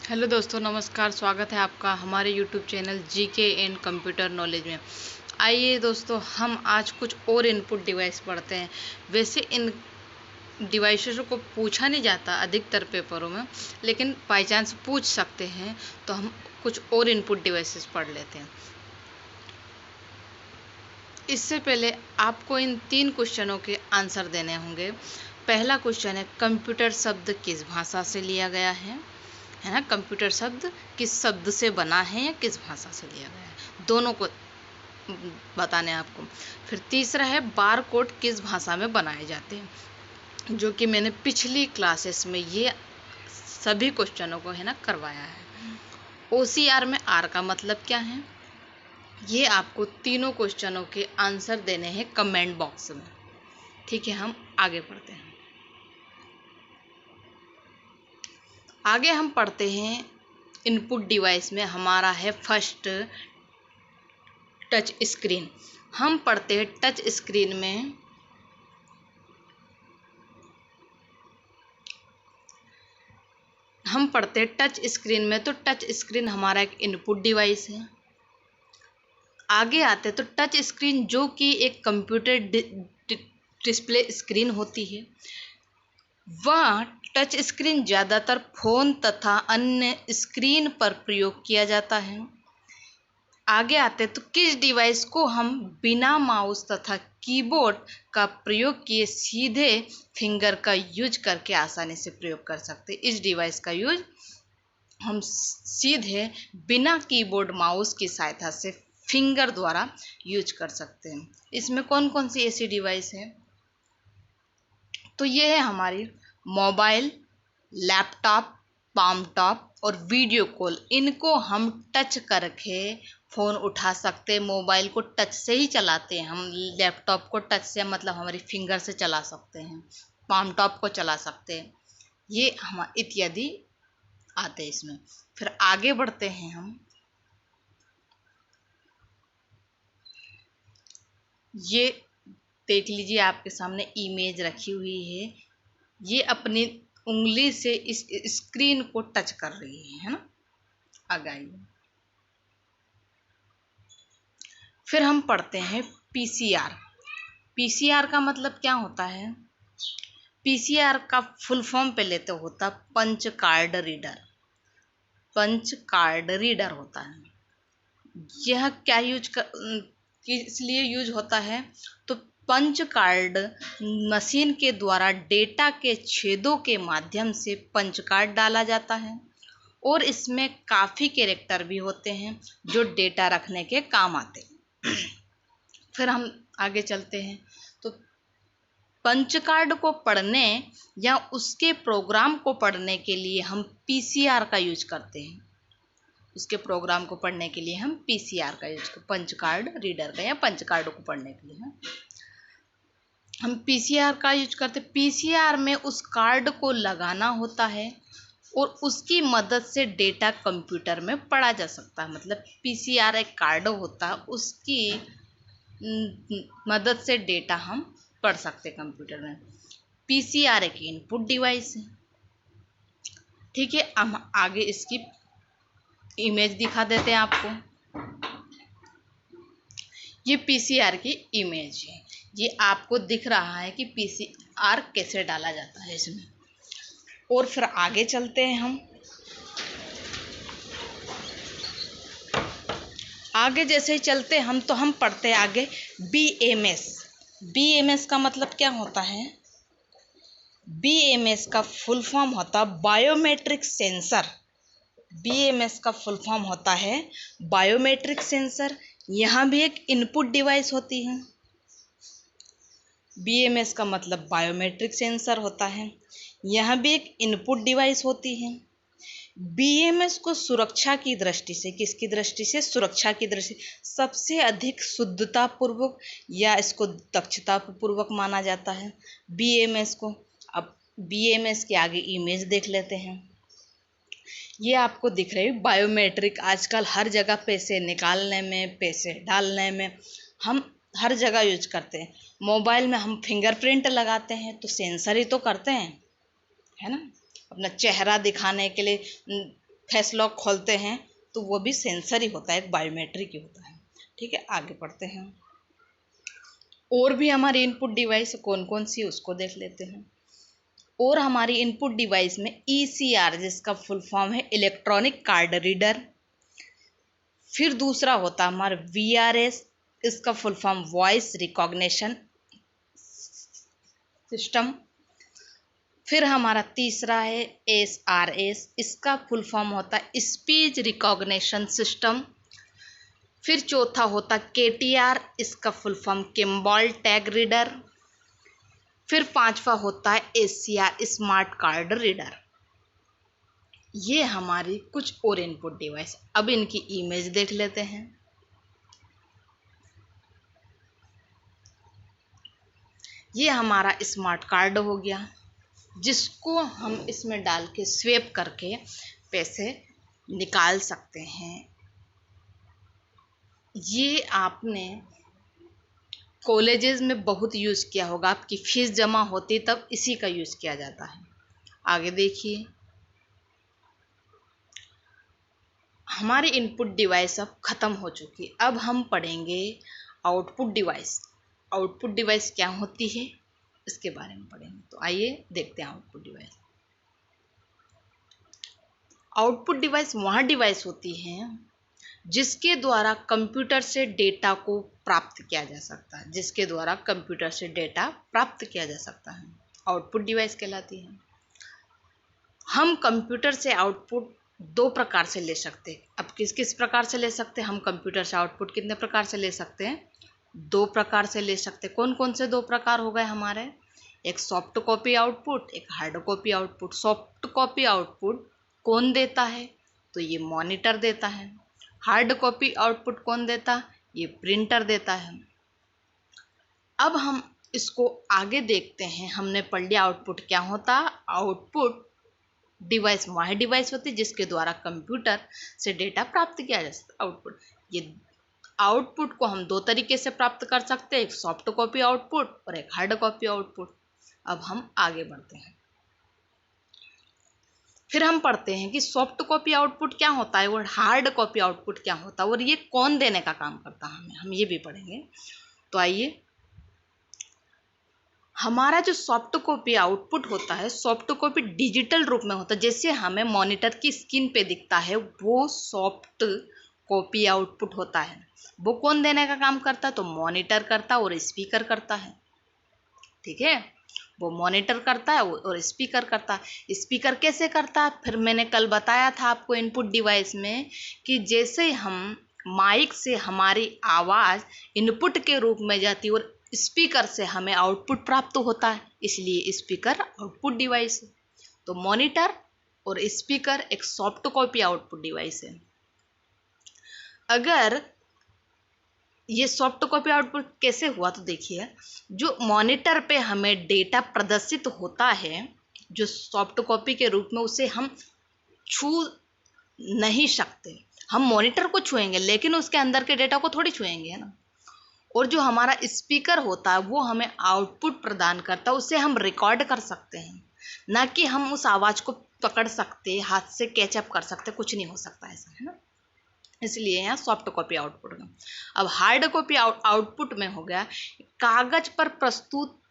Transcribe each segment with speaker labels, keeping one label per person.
Speaker 1: Hello दोस्तों, नमस्कार। स्वागत है आपका हमारे YouTube channel GK and computer knowledge में। आइए दोस्तों, हम आज कुछ और इनपुट डिवाइस पढ़ते हैं। वैसे इन डिवाइसेस को पूछा नहीं जाता अधिकतर पेपरों में, लेकिन बाई चांस पूछ सकते हैं, तो हम कुछ और इनपुट डिवाइसेस पढ़ लेते हैं। इससे पहले आपको इन 3 क्वेश्चनों के आंसर देने होंगे। पहला क्वेश्चन है, कंप्यूटर शब्द किस भाषा से लिया गया है ना। कंप्यूटर शब्द किस शब्द से बना है या किस भाषा से लिया गया है, दोनों को बताने आपको। फिर तीसरा है, बार कोड किस भाषा में बनाए जाते हैं, जो कि मैंने पिछली क्लासेस में ये सभी क्वेश्चनों को करवाया है। OCR में R का मतलब क्या है, ये आपको तीनों क्वेश्चनों के आंसर देने हैं कमेंट बॉक्स में। ठीक है, हम आगे पढ़ते हैं। आगे हम पढ़ते हैं इनपुट डिवाइस में हमारा है फर्स्ट टच स्क्रीन। हम पढ़ते हैं टच स्क्रीन में तो टच स्क्रीन हमारा एक इनपुट डिवाइस है। आगे आते हैं तो टच स्क्रीन जो कि एक कंप्यूटर डिस्प्ले स्क्रीन होती है, वह टच स्क्रीन ज़्यादातर फ़ोन तथा अन्य स्क्रीन पर प्रयोग किया जाता है। आगे आते तो किस डिवाइस को हम बिना माउस तथा कीबोर्ड का प्रयोग किए सीधे फिंगर का यूज करके आसानी से प्रयोग कर सकते हैं। इस डिवाइस का यूज हम सीधे बिना कीबोर्ड माउस की सहायता से फिंगर द्वारा यूज कर सकते हैं। इसमें कौन कौन सी ऐसी डिवाइस है, तो ये है हमारी मोबाइल, लैपटॉप, पाम टॉप और वीडियो कॉल। इनको हम टच करके फ़ोन उठा सकते हैं। मोबाइल को टच से ही चलाते हैं हम, लैपटॉप को टच से मतलब हमारी फिंगर से चला सकते हैं, पाम टॉप को चला सकते हैं। ये हम इत्यादि आते हैं इसमें। फिर आगे बढ़ते हैं हम। ये देख लीजिए, आपके सामने इमेज रखी हुई है। ये अपनी उंगली से इस स्क्रीन को टच कर रही है ना। आगे आइए। फिर हम पढ़ते हैं PCR। PCR का मतलब क्या होता है? PCR का फुल फॉर्म पे लेते होता punch card reader. Punch card reader होता है। यह क्या किस लिए यूज होता है, तो पंच कार्ड मशीन के द्वारा डेटा के छेदों के माध्यम से पंच कार्ड डाला जाता है, और इसमें काफ़ी कैरेक्टर भी होते हैं जो डेटा रखने के काम आते हैं। फिर हम आगे चलते हैं तो पंच कार्ड को पढ़ने या उसके प्रोग्राम को पढ़ने के लिए हम PCR का यूज करते हैं। उसके प्रोग्राम को पढ़ने के लिए हम PCR का यूज करते, पंच कार्ड रीडर का या पंच कार्ड को पढ़ने के लिए हम PCR का यूज करते। PCR में उस कार्ड को लगाना होता है और उसकी मदद से डेटा कंप्यूटर में पढ़ा जा सकता है। मतलब PCR एक कार्ड होता है, उसकी मदद से डेटा हम पढ़ सकते हैं कंप्यूटर में। PCR एक इनपुट डिवाइस है। ठीक है, हम आगे इसकी इमेज दिखा देते हैं आपको। ये PCR की इमेज है। ये आपको दिख रहा है कि PCR कैसे डाला जाता है इसमें। और फिर आगे चलते हैं हम। आगे जैसे ही चलते हम तो हम पढ़ते हैं आगे BMS। BMS का मतलब क्या होता है? BMS का फुल फॉर्म होता है बायोमेट्रिक सेंसर। BMS का फुल फॉर्म होता है बायोमेट्रिक सेंसर। यहाँ भी एक इनपुट डिवाइस होती है। BMS का मतलब बायोमेट्रिक सेंसर होता है। यहाँ भी एक इनपुट डिवाइस होती है। BMS को सुरक्षा की दृष्टि से, किसकी दृष्टि से? सुरक्षा की दृष्टि सबसे अधिक शुद्धता पूर्वक या इसको दक्षता पूर्वक माना जाता है BMS को। अब BMS के आगे इमेज देख लेते हैं। ये आपको दिख रही है बायोमेट्रिक। आजकल हर जगह पैसे निकालने में, पैसे डालने में हम हर जगह यूज करते हैं। मोबाइल में हम फिंगरप्रिंट लगाते हैं तो सेंसर ही तो करते हैं, है ना। अपना चेहरा दिखाने के लिए फेस लॉक खोलते हैं तो वो भी सेंसर ही होता है, एक बायोमेट्रिक ही होता है। ठीक है, आगे पढ़ते हैं। और भी हमारी इनपुट डिवाइस कौन कौन सी है उसको देख लेते हैं। और हमारी इनपुट डिवाइस में ECR, जिसका फुल फॉर्म है इलेक्ट्रॉनिक कार्ड रीडर। फिर दूसरा होता है हमारा VRS, इसका full form voice recognition system. फिर हमारा तीसरा है SRS, इसका फुल फॉर्म होता है स्पीच रिकॉग्निशन सिस्टम। फिर चौथा होता KTR, इसका full form Kimball tag reader. फिर पांचवा होता है SCR, स्मार्ट कार्ड रीडर। ये हमारी कुछ और इनपुट डिवाइस। अब इनकी इमेज देख लेते हैं। ये हमारा स्मार्ट कार्ड हो गया, जिसको हम इसमें डाल के स्वेप करके पैसे निकाल सकते हैं। ये आपने कॉलेजेस में बहुत यूज़ किया होगा, आपकी फीस जमा होती तब इसी का यूज़ किया जाता है। आगे देखिए, हमारी इनपुट डिवाइस अब ख़त्म हो चुकी। अब हम पढ़ेंगे आउटपुट डिवाइस। आउटपुट डिवाइस क्या होती है इसके बारे में पढ़ेंगे। तो आइए देखते हैं आउटपुट डिवाइस। आउटपुट डिवाइस वहाँ डिवाइस होती है जिसके द्वारा कंप्यूटर से डेटा को प्राप्त किया जा सकता है। जिसके द्वारा कंप्यूटर से डेटा प्राप्त किया जा सकता है, आउटपुट डिवाइस कहलाती है। हम कंप्यूटर से आउटपुट दो प्रकार से ले सकते हैं। अब किस किस प्रकार से ले सकते हैं हम कंप्यूटर से आउटपुट? कितने प्रकार से ले सकते हैं? दो प्रकार से ले सकते हैं। कौन कौन से दो प्रकार हो गए हमारे? एक सॉफ्ट कॉपी आउटपुट, एक hard copy output. Soft copy output कौन देता है? तो ये मॉनिटर देता है। हार्ड कॉपी आउटपुट कौन देता? ये प्रिंटर देता है। अब हम इसको आगे देखते हैं। हमने पढ़ लिया आउटपुट क्या होता। आउटपुट डिवाइस वह डिवाइस होती है जिसके द्वारा कंप्यूटर से डेटा प्राप्त किया जा सकता है। आउटपुट, ये आउटपुट को हम दो तरीके से प्राप्त कर सकते हैं, एक सॉफ्ट कॉपी आउटपुट और एक हार्ड कॉपी आउटपुट। अब हम आगे बढ़ते हैं। फिर हम पढ़ते हैं कि सॉफ्ट कॉपी आउटपुट क्या होता है और हार्ड कॉपी आउटपुट क्या होता है और ये कौन देने का काम करता है हमें, हम ये भी पढ़ेंगे। तो आइए, हमारा जो सॉफ्ट कॉपी आउटपुट होता है, सॉफ्ट कॉपी डिजिटल रूप में होता है। जैसे हमें मॉनिटर की स्क्रीन पे दिखता है वो सॉफ्ट कॉपी आउटपुट होता है। वो कौन देने का काम करता है? तो मॉनिटर करता है और स्पीकर करता है। ठीक है, वो मॉनिटर करता है और स्पीकर करता है। स्पीकर कैसे करता है? फिर मैंने कल बताया था आपको इनपुट डिवाइस में कि जैसे हम माइक से हमारी आवाज़ इनपुट के रूप में जाती है और स्पीकर से हमें आउटपुट प्राप्त होता है, इसलिए स्पीकर आउटपुट डिवाइस है। तो मॉनिटर और स्पीकर एक सॉफ्ट कॉपी आउटपुट डिवाइस है। अगर ये सॉफ्ट कॉपी आउटपुट कैसे हुआ तो देखिए, जो मॉनिटर पे हमें डेटा प्रदर्शित होता है जो सॉफ्ट कॉपी के रूप में, उसे हम छू नहीं सकते। हम मॉनिटर को छुएंगे लेकिन उसके अंदर के डेटा को थोड़ी छुएंगे, है ना। और जो हमारा स्पीकर होता है वो हमें आउटपुट प्रदान करता है, उसे हम रिकॉर्ड कर सकते हैं, ना कि हम उस आवाज़ को पकड़ सकते, हाथ से कैचअप कर सकते, कुछ नहीं हो सकता ऐसा, है ना। इसलिए यहाँ सॉफ्ट कॉपी आउटपुट में। अब हार्ड कॉपी आउटपुट में हो गया, कागज पर प्रस्तुत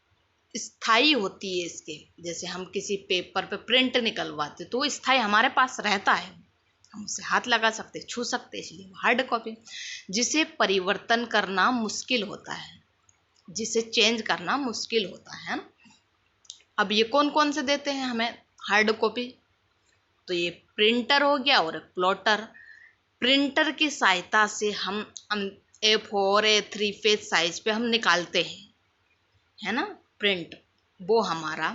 Speaker 1: स्थायी होती है इसके। जैसे हम किसी पेपर पे प्रिंट निकलवाते तो स्थायी हमारे पास रहता है, हम उसे हाथ लगा सकते, छू सकते, इसलिए हार्ड कॉपी। जिसे परिवर्तन करना मुश्किल होता है, जिसे चेंज करना मुश्किल होता है ना। अब ये कौन कौन से देते हैं हमें हार्ड कॉपी? तो ये प्रिंटर हो गया और प्लॉटर। प्रिंटर की सहायता से हम A4 A3 पेज साइज पे हम निकालते हैं, है ना, प्रिंट। वो हमारा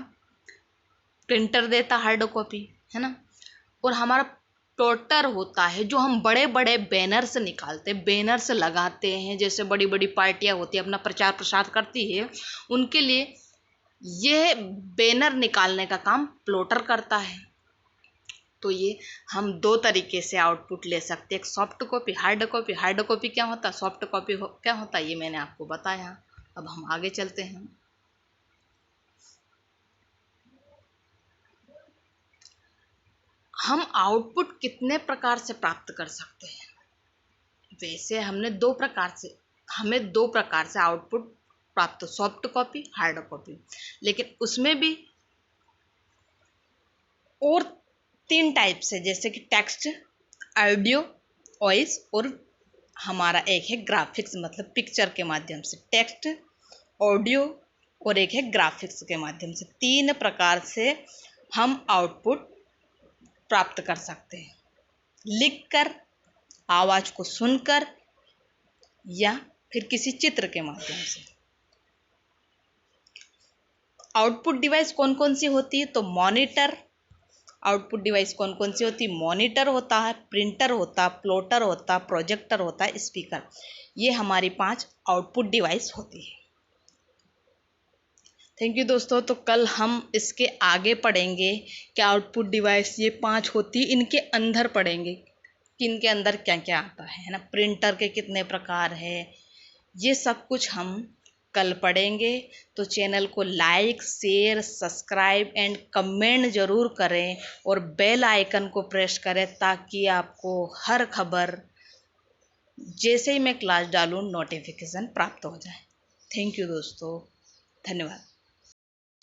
Speaker 1: प्रिंटर देता हार्ड कॉपी, है ना। और हमारा प्लॉटर होता है जो हम बड़े बड़े बैनर्स निकालते हैं, बैनर्स लगाते हैं। जैसे बड़ी बड़ी पार्टियां होती है, अपना प्रचार प्रसार करती है, उनके लिए यह बैनर निकालने का काम प्लॉटर करता है। तो ये हम दो तरीके से आउटपुट ले सकते हैं, एक soft copy, hard copy. Hard copy क्या होता है, सॉफ्ट कॉपी क्या होता है, ये मैंने आपको बताया। अब हम आगे चलते हैं। हम आउटपुट कितने प्रकार से प्राप्त कर सकते हैं? वैसे हमें दो प्रकार से आउटपुट प्राप्त, सॉफ्ट कॉपी, हार्ड कॉपी, लेकिन उसमें भी और 3 टाइप से, जैसे कि टेक्स्ट, ऑडियो, वॉइस और हमारा एक है ग्राफिक्स, मतलब पिक्चर के माध्यम से। टेक्स्ट, ऑडियो और एक है ग्राफिक्स के माध्यम से। 3 प्रकार से हम आउटपुट प्राप्त कर सकते हैं, लिखकर, आवाज को सुनकर या फिर किसी चित्र के माध्यम से। आउटपुट डिवाइस कौन कौन सी होती है? तो मॉनिटर, आउटपुट डिवाइस कौन कौन सी होती है? मॉनिटर होता है, प्रिंटर होता है, प्लॉटर होता है, प्रोजेक्टर होता है, स्पीकर। ये हमारी 5 आउटपुट डिवाइस होती है। थैंक यू दोस्तों। तो कल हम इसके आगे पढ़ेंगे कि आउटपुट डिवाइस ये 5 होती है, इनके अंदर पढ़ेंगे कि इनके अंदर क्या क्या आता है ना, प्रिंटर के कितने प्रकार है, ये सब कुछ हम कल पढ़ेंगे। तो चैनल को like, share, subscribe and comment ज़रूर करें और बेल आइकन को प्रेस करें ताकि आपको हर खबर जैसे ही मैं क्लास डालूँ नोटिफिकेशन प्राप्त हो जाए। थैंक यू दोस्तों, धन्यवाद।